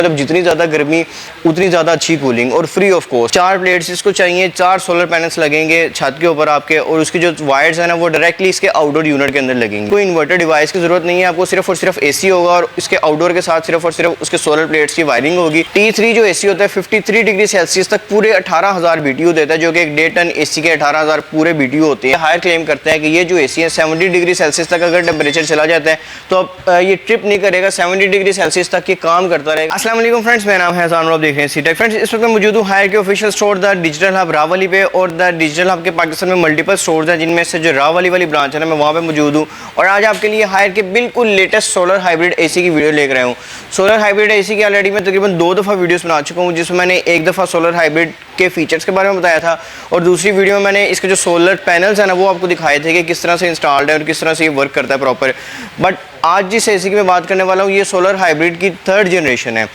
मतलब जितनी ज़्यादा गर्मी उतनी ज़्यादा अच्छी कूलिंग और फ्री ऑफ कॉस्ट। 4 प्लेट्स इसको चाहिए, 4 सोलर पैनल्स लगेंगे छत के ऊपर आपके, और उसकी जो वायर्स है ना वो डायरेक्टली इसके आउटडोर यूनिट के अंदर लगेंगे। कोई इन्वर्टर डिवाइस की जरूरत नहीं है आपको, सिर्फ और सिर्फ एसी होगा और इसके आउटडोर के साथ सिर्फ और सिर्फ उसके सोलर प्लेट्स की वायरिंग होगी। T3 जो एसी होता है 53 डिग्री सेल्सियस तक पूरे 18,000 BTU देता है, जो कि एक 1.5 टन एसी के 18,000 पूरे BTU होते हैं। हायर क्लेम करता है कि ये जो एसी है 70 डिग्री सेल्सियस तक अगर टेम्परेचर चला जाता है तो अब ये ट्रिप नहीं करेगा, 70 डिग्री सेल्सियस तक ये काम करता रहेगा। अस्सलाम वालेकुम फ्रेंड्स, मेरा नाम है हसन और आप देख रहे हैं सीटेक। फ्रेंड्स, इस वक्त मैं मौजूद हूँ हायर के official store the digital hub रावली पे, और द डिजिटल हब के पाकिस्तान में मल्टीपल स्टोर्स हैं, जिनमें से जो रावली वाली ब्रांच है ना मैं वहाँ पे मौजूद हूँ। और आज आपके लिए हायर के बिल्कुल लेटेस्ट सोलर हाइब्रिड एसी की वीडियो लेकर आया हूँ। सोलर हाइब्रिड एसी की ऑलरेडी मैं तकरीबन 2 दफ़ा वीडियोस बना चुका हूँ, जिसमें मैंने एक दफ़ा सोलर हाइब्रिड के फीचर्स के बारे में बताया था, और दूसरी वीडियो में मैंने इसके जो सोलर पैनल्स हैं ना वो आपको दिखाए थे कि किस तरह से इंस्टॉल्ड है और किस तरह से ये वर्क करता है प्रॉपर। बट आज जिस एसी की मैं बात करने वाला हूँ ये सोलर हाइब्रिड की 3rd जनरेशन है।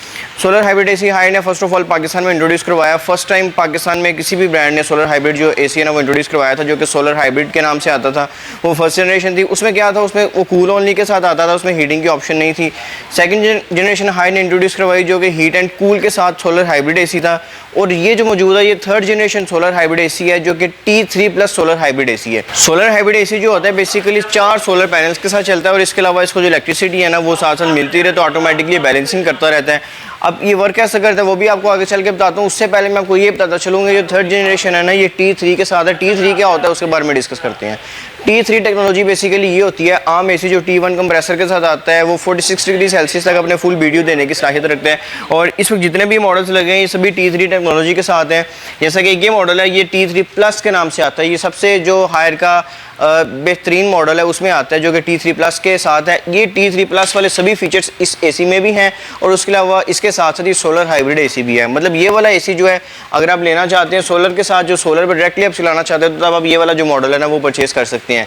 सोलर हाइब्रिड एसी हायर ने फर्स्ट ऑफ ऑल पाकिस्तान में इंट्रोड्यूस करवाया। फर्स्ट टाइम पाकिस्तान में किसी भी ब्रांड ने सोलर हाइब्रिड जो एसी है ना वो इंट्रोड्यूस करवाया था, जो कि सोलर हाइब्रिड के नाम से आता था। वो फर्स्ट जनरेशन थी। उसमें क्या था, उसमें वो कूल ओनली के साथ आता था, उसमें हीटिंग की ऑप्शन नहीं थी। सेकंड जनरेशन हायर ने इंट्रोड्यूस करवाई, जो कि हीट एंड कूल के साथ सोलर हाइब्रिड एसी था। और ये जो मौजूद है ये 3rd generation solar hybrid AC है, जो कि T3 plus solar hybrid AC है। सोलर हाइब्रिड एसी जो होता है बेसिकली 4 सोलर पैनल्स के साथ चलता है, और इसके अलावा इसको जो इलेक्ट्रिसिटी है ना वो साथ साथ मिलती रहे तो ऑटोमेटिकली बैलेंसिंग करता रहता है। अब ये वर्क कैसे करता है वो भी आपको आगे चल के बताता हूँ। उससे पहले मैं आपको ये बताता चलूँगा, जो 3rd जनरेशन है ना ये T3 के साथ है। T3 क्या होता है उसके बारे में डिस्कस करते हैं। T3 टेक्नोलॉजी बेसिकली ये होती है, आम एसी जो T1 कंप्रेसर के साथ आता है वो 46 डिग्री सेल्सियस तक अपने फुल BTU देने की सलाहियत रखते हैं, और इस वक्त जितने भी मॉडल्स लगे हैं ये सभी T3 टेक्नोलॉजी के साथ हैं। जैसा कि ये मॉडल है ये T3 प्लस के नाम से आता है, ये सबसे जो हायर का बेहतरीन मॉडल है उसमें आता है, जो कि T3 प्लस के साथ है। ये T3 प्लस वाले सभी फीचर्स इस एसी में भी हैं, और उसके अलावा इसके साथ साथ ये सोलर हाइब्रिड एसी भी है। मतलब ये वाला एसी जो है अगर आप लेना चाहते हैं सोलर के साथ, जो सोलर पर डायरेक्टली आप चलाना चाहते हैं, तो तब आप ये वाला जो मॉडल है ना वो परचेज कर सकते हैं।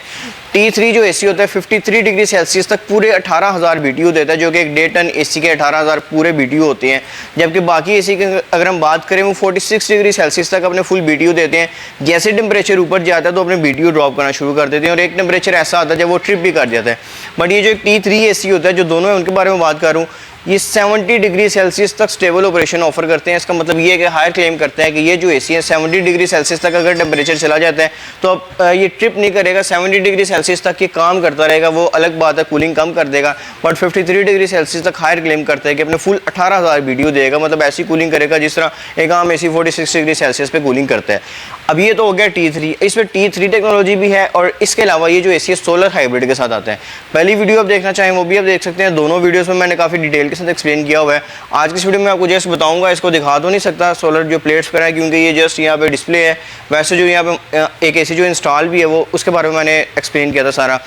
T3 जो एसी होता है 53 डिग्री सेल्सियस तक पूरे 18,000 BTU देता है, जो कि एक 1.5 टन एसी के 18,000 पूरे BTU होते हैं। जबकि बाकी एसी की अगर हम बात करें वो 46 डिग्री सेल्सियस तक अपने फुल BTU देते हैं। जैसे टेम्परेचर ऊपर जाता है तो अपने BTU ड्रॉप करना शुरू कर देते हैं, और एक टेम्परेचर ऐसा आता है जब वो ट्रिप भी कर जाता है। बट ये जो T3 एसी होता है, जो दोनों है उनके बारे में बात करूँ, ये 70 डिग्री सेल्सियस तक स्टेबल ऑपरेशन ऑफर करते हैं। इसका मतलब ये है कि हायर क्लेम करता है कि ये जो एसी है 70 डिग्री सेल्सियस तक अगर टेम्परेचर चला जाता है तो अब ये ट्रिप नहीं करेगा, 70 डिग्री सेल्सियस तक ये काम करता रहेगा। वो अलग बात है कूलिंग कम कर देगा, बट 53 डिग्री सेल्सियस तक हायर क्लेम करता है कि अपने फुल 18,000 BTU देगा। मतलब ऐसी कूलिंग करेगा जिस तरह एक आम एसी 46 डिग्री सेल्सियस पे कूलिंग करता है। अब ये तो हो गया T3, इसमें T3 टेक्नोलॉजी भी है, और इसके अलावा ये जो एसी है सोलर हाइब्रिड के साथ आता है। पहली वीडियो आप देखना चाहें वो भी आप देख सकते हैं, दोनों वीडियोस में मैंने काफ़ी डिटेल के साथ एक्सप्लेन किया हुआ है। आज की इस वीडियो में आपको जस्ट बताऊंगा, इसको दिखा तो नहीं सकता सोलर जो प्लेट्स पर है, क्योंकि ये जस्ट यहाँ पे डिस्प्ले है। वैसे जो यहाँ पे एक एसी जो इंस्टॉल भी है वो उसके बारे में मैंने एक्सप्लेन किया था सारा।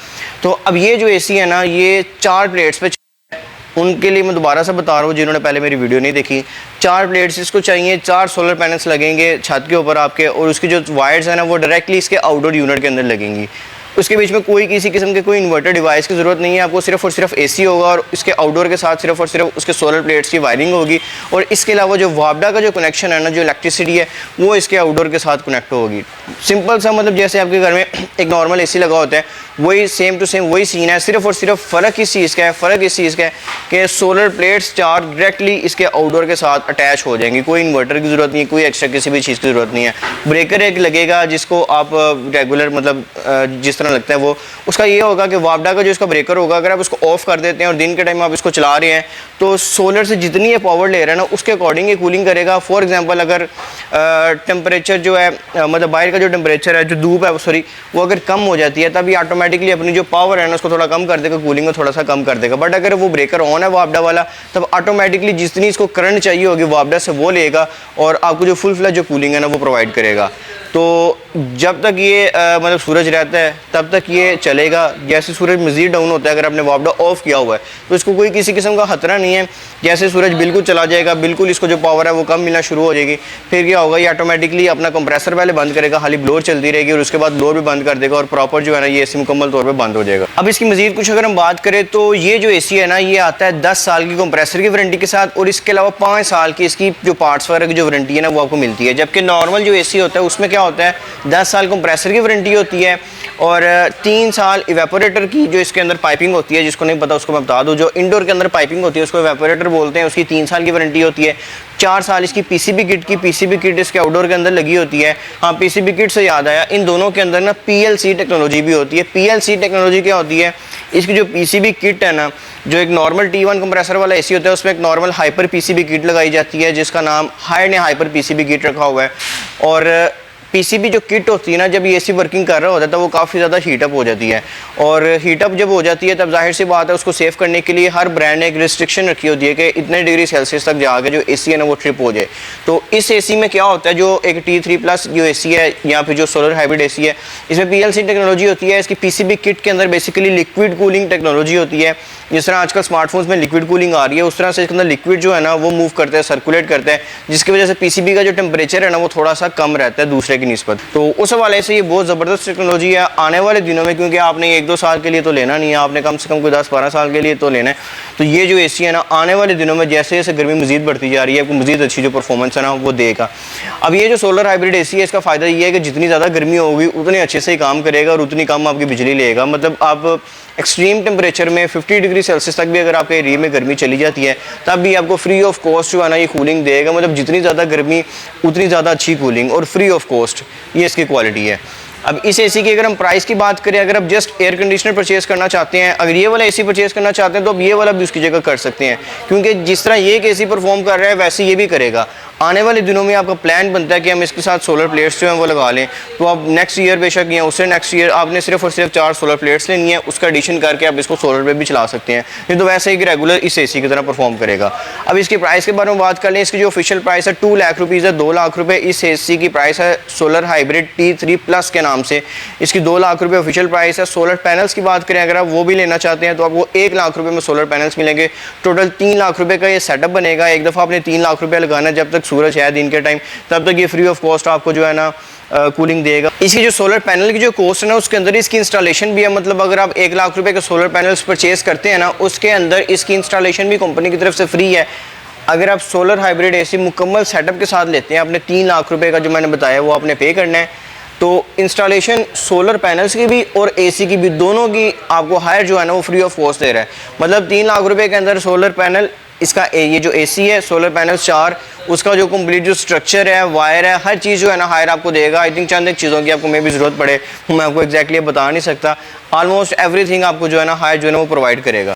तो अब ये जो एसी है ना ये 4 प्लेट्स पे, उनके लिए मैं दोबारा से बता रहा हूँ जिन्होंने पहले मेरी वीडियो नहीं देखी। 4 प्लेट्स इसको चाहिए, 4 सोलर पैनल्स लगेंगे छत के ऊपर आपके, और उसकी जो वायर्स है ना वो डायरेक्टली इसके आउटडोर यूनिट के अंदर लगेंगी। उसके बीच में कोई किसी किस्म के कोई इन्वर्टर डिवाइस की ज़रूरत नहीं है आपको, सिर्फ और सिर्फ एसी होगा, और इसके आउटडोर के साथ सिर्फ और सिर्फ उसके सोलर प्लेट्स की वायरिंग होगी। और इसके अलावा जो वापडा का जो कनेक्शन है ना, जो इलेक्ट्रिसिटी है वो इसके आउटडोर के साथ कनेक्ट होगी। सिंपल सा, मतलब जैसे आपके घर में एक नॉर्मल एसी लगा होता है वही सेम टू सेम वही सीन है। सिर्फ और सिर्फ फ़र्क इस चीज़ का है, फ़र्क इस चीज़ का है कि सोलर प्लेट्स 4 डायरेक्टली इसके आउटडोर के साथ अटैच हो जाएंगी। कोई इन्वर्टर की ज़रूरत नहीं है, कोई एक्स्ट्रा किसी भी चीज़ की ज़रूरत नहीं है। ब्रेकर एक लगेगा जिसको आप रेगुलर मतलब जिस तरह लगता है वो, उसका ये होगा कि वापडा का जो इसका ब्रेकर होगा अगर आप उसको ऑफ कर देते हैं और दिन के टाइम आप इसको चला रहे हैं तो सोलर से जितनी ये पावर ले रहा है ना उसके अकॉर्डिंग ये कूलिंग करेगा। फॉर एग्जांपल अगर टेम्परेचर जो है मतलब बाहर का जो टेम्परेचर है, जो धूप है सॉरी, वो अगर कम हो जाती है तब ये ऑटोमेटिकली अपनी जो पावर है ना उसको थोड़ा कम कर देगा, कूलिंग को थोड़ा सा कम कर देगा। बट अगर वो ब्रेकर ऑन है वापडा वाला तब ऑटोमेटिकली जितनी इसको करंट चाहिए होगी वापडा से वो लेगा और आपको जो फुल फ्लैश जो कूलिंग है ना वो प्रोवाइड करेगा। तो जब तक ये मतलब सूरज रहता है तब तक ये चलेगा। जैसे सूरज मज़ीद डाउन होता है, अगर आपने वापडा ऑफ किया हुआ है तो इसको कोई किसी किस्म का खतरा नहीं है। जैसे सूरज बिल्कुल चला जाएगा, बिल्कुल इसको जो पावर है वो कम मिलना शुरू हो जाएगी, फिर क्या होगा, ये ऑटोमेटिकली अपना कंप्रेसर पहले बंद करेगा, खाली ब्लोअर चलती रहेगी और उसके बाद ब्लोअर भी बंद कर देगा और प्रॉपर जो है ना ये एसी मुकम्मल तौर पे बंद हो जाएगा। अब इसकी मजीद कुछ अगर हम बात करें तो ये जो एसी है ना ये आता है 10 साल की कंप्रेसर की वारंटी के साथ और इसके अलावा 5 साल की इसकी जो पार्ट्स वगैरह की जो वारंटी है ना वो आपको मिलती है। जबकि नॉर्मल जो एसी होता है उसमें क्या होता है 10 साल कंप्रेसर की वारंटी होती है और 3 साल इवेपोरेटर की जो इसके अंदर पाइपिंग होती है, जिसको नहीं पता उसको मैं बता दूं, जो इंडोर के अंदर पाइपिंग होती है उसको इवेपोरेटर बोलते हैं, उसकी 3 साल की वारंटी होती है। 4 साल इसकी पीसीबी किट इसके आउटडोर के अंदर लगी होती है। हाँ, पीसीबी किट से याद आया, इन दोनों के अंदर ना पीएलसी टेक्नोलॉजी भी होती है। पीएलसी टेक्नोलॉजी क्या होती है, इसकी जो पीसीबी किट है ना, जो एक नॉर्मल T1 कंप्रेसर वाला एसी होता है उसमें एक नॉर्मल हाइपर पीसीबी किट लगाई जाती है जिसका नाम हायर ने हाइपर पीसीबी किट रखा हुआ है। और पीसीबी जो किट होती है ना, जब ये एसी वर्किंग कर रहा होता है तो वो काफ़ी ज़्यादा हीटअप हो जाती है और हीटअप जब हो जाती है तब जाहिर सी बात है उसको सेव करने के लिए हर ब्रांड ने एक रिस्ट्रिक्शन रखी होती है कि इतने डिग्री सेल्सियस तक जाके जो एसी है ना वो ट्रिप हो जाए। तो इस एसी में क्या होता है, जो एक T3+ जो एसी है या फिर जो सोलर हाइब्रिड एसी है, इसमें पीएलसी टेक्नोलॉजी होती है। इसकी पीसीबी किट के अंदर बेसिकली लिक्विड कूलिंग टेक्नोलॉजी होती है। जिस तरह आजकल स्मार्टफोन्स में लिक्विड कूलिंग आ रही है उस तरह से इसके अंदर लिक्विड जो है ना वो मूव करता है, सर्कुलेट करता है, जिसकी वजह से पीसीबी का जो टेम्परेचर है ना वो थोड़ा सा कम रहता है दूसरे की निस्बत। तो उस हवाले से ये बहुत ज़बरदस्त टेक्नोलॉजी है आने वाले दिनों में, क्योंकि आपने 1-2 साल के लिए तो लेना नहीं है, आपने कम से कम कोई 10-12 साल के लिए तो लेना है। तो ये जो एसी है ना आने वाले दिनों में जैसे जैसे गर्मी मजीद बढ़ती जा रही है आपको मजीद अच्छी जो परफॉर्मेंस है ना वो देगा। अब ये जो सोलर हाइब्रिड एसी है इसका फ़ायदा ये है कि जितनी ज़्यादा गर्मी होगी उतने अच्छे से ही काम करेगा और उतनी कम आपकी बिजली लेगा। मतलब आप एक्सट्रीम टेम्परेचर में 50 डिग्री सेल्सियस तक भी अगर आपके एरिया में गर्मी चली जाती है तब भी आपको फ्री ऑफ कॉस्ट जो है ना ये कूलिंग देगा। मतलब जितनी ज़्यादा गर्मी उतनी ज़्यादा अच्छी कूलिंग और फ्री ऑफ कॉस्ट, ये इसकी क्वालिटी है। अब इस एसी की अगर हम प्राइस की बात करें, अगर आप जस्ट एयर कंडीशनर परचेज़ करना चाहते हैं, अगर ये वाला एसी परचेज़ करना चाहते हैं तो आप ये वाला भी उसकी जगह कर सकते हैं, क्योंकि जिस तरह ये एक एसी परफॉर्म कर रहा है वैसे ये भी करेगा। आने वाले दिनों में आपका प्लान बनता है कि हम इसके साथ सोलर प्लेट्स जो हैं वो लगा लें, तो आप नेक्स्ट ईयर बेशक या उससे नेक्स्ट ईयर आपने सिर्फ और सिर्फ 4 सोलर प्लेट्स लेनी है, उसका एडिशन करके आप इसको सोलर पे भी चला सकते हैं। नहीं तो वैसे ही रेगुलर इस एसी की तरह परफॉर्म करेगा। अब इसकी प्राइस के बारे में बात कर लें, इसकी जो ऑफिशियल प्राइस है 2 लाख रुपीज़ है, 2 लाख रुपये इस एसी की प्राइस है सोलर हाइब्रिड T3+ के नाम से। इसकी 2 लाख रुपये ऑफिशियल प्राइस है। सोलर पैनल्स की बात करें, अगर आप वो भी लेना चाहते हैं तो आपको 1 लाख रुपये में सोलर पैनल्स मिलेंगे। टोटल 3 लाख रुपये का ये सेटअप बनेगा। एक दफ़ा आपने 3 लाख रुपये लगाना है, जब तक सूरज है दिन के टाइम, तब तक ये फ्री ऑफ कॉस्ट आपको जो है ना कूलिंग देगा। इसकी जो सोलर पैनल की जो कॉस्ट है ना उसके अंदर इसकी इंस्टॉलेशन भी है। मतलब अगर आप 1 लाख रुपये के सोलर पैनल्स परचेज़ करते हैं ना उसके अंदर इसकी इंस्टॉलेशन भी कंपनी की तरफ से फ्री है। अगर आप सोलर हाइब्रिड एसी मुकम्मल सेटअप के साथ लेते हैं, आपने 3 लाख रुपये का जो मैंने बताया वो आपने पे करना है। तो इंस्टॉलेशन सोलर पैनल्स की भी और एसी की भी, दोनों की आपको हायर जो है ना वो फ्री ऑफ कॉस्ट दे रहा है। मतलब 3 लाख रुपये के अंदर सोलर पैनल, इसका ये जो एसी है सोलर पैनल 4, उसका जो कंप्लीट जो स्ट्रक्चर है, वायर है, हर चीज़ जो है ना हायर आपको देगा। आई थिंक चंद एक चीज़ों की आपको मैं भी ज़रूरत पड़े, मैं आपको एग्जैक्टली बता नहीं सकता। ऑलमोस्ट एवरीथिंग आपको जो है ना हायर जो है ना वो प्रोवाइड करेगा।